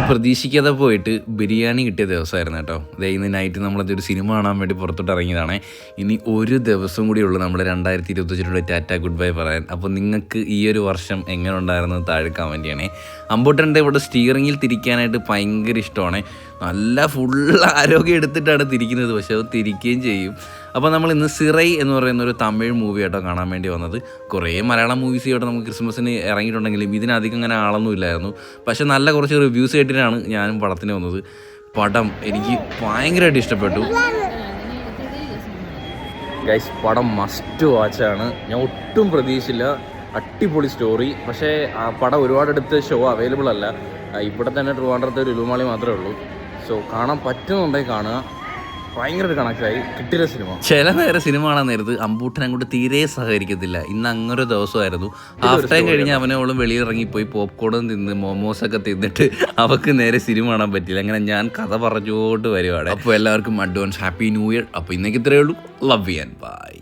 പ്രതീക്ഷിക്കാതെ പോയിട്ട് ബിരിയാണി കിട്ടിയ ദിവസമായിരുന്നു കേട്ടോ. അതായത് ഇന്ന് നൈറ്റ് നമ്മളതൊരു സിനിമ കാണാൻ വേണ്ടി പുറത്തോട്ട് ഇറങ്ങിയതാണ്. ഇനി ഒരു ദിവസം കൂടി ഉള്ളൂ നമ്മൾ 2025 ടാറ്റ ഗുഡ് ബൈ പറയാൻ. അപ്പോൾ നിങ്ങൾക്ക് ഈ ഒരു വർഷം എങ്ങനെ ഉണ്ടായിരുന്നത് താഴെ കമൻറ്റ് ചെയ്യണേ. അമ്പൂട്ടൻ്റെ ഇവിടെ സ്റ്റിയറിങ്ങിൽ തിരിക്കാനായിട്ട് ഭയങ്കര ഇഷ്ടമാണ്. നല്ല ഫുൾ ആരോഗ്യം എടുത്തിട്ടാണ് തിരിക്കുന്നത്, പക്ഷെ അത് തിരിക്കുകയും ചെയ്യും. അപ്പോൾ നമ്മൾ ഇന്ന് സിറൈ എന്ന് പറയുന്ന ഒരു തമിഴ് മൂവി ആയിട്ടോ കാണാൻ വേണ്ടി വന്നത്. കുറേ മലയാളം മൂവീസ് ആയിട്ട് നമുക്ക് ക്രിസ്മസിന് ഇറങ്ങിയിട്ടുണ്ടെങ്കിലും ഇതിനധികം അങ്ങനെ ആളൊന്നും ഇല്ലായിരുന്നു. പക്ഷെ നല്ല കുറച്ച് റിവ്യൂസ് കേട്ടിട്ടാണ് ഞാനും പടത്തിന് വന്നത്. പടം എനിക്ക് ഭയങ്കരമായിട്ട് ഇഷ്ടപ്പെട്ടു ഗൈസ്. പടം മസ്റ്റ് വാച്ചാണ്. ഞാൻ ഒട്ടും പ്രതീക്ഷിച്ചില്ല. അടിപൊളി സ്റ്റോറി. പക്ഷേ ആ പടം ഒരുപാടടുത്ത് ഷോ അവൈലബിൾ അല്ല. ഇവിടെ തന്നെ ട്രിവാൻഡ്രത്തെ ഒരു ലുലുമാളി മാത്രമേ ഉള്ളൂ. സോ കാണാൻ പറ്റുന്നുണ്ടെങ്കിൽ കാണുക. ഭയങ്കര കണക്റ്റായി കിട്ടിയ സിനിമ. ചില നേരം സിനിമ കാണാൻ നേരത്ത് അമ്പൂട്ടൻ അങ്ങോട്ട് തീരെ സഹകരിക്കത്തില്ല. ഇന്ന് അങ്ങനെ ഒരു ദിവസമായിരുന്നു. ഹാഫ് ടൈം കഴിഞ്ഞ് അവനോളം വെളിയിറങ്ങിപ്പോയി പോപ്കോണും തിന്ന് മോമോസൊക്കെ തിന്നിട്ട് അവർക്ക് നേരെ സിനിമ കാണാൻ പറ്റില്ല. അങ്ങനെ ഞാൻ കഥ പറഞ്ഞുകൊണ്ട് വരുവാണ്. അപ്പോൾ എല്ലാവർക്കും അഡ്വാൻസ് ഹാപ്പി ന്യൂ ഇയർ. അപ്പോൾ ഇന്നേക്ക് ഇത്രയേ ഉള്ളൂ. Love you and by.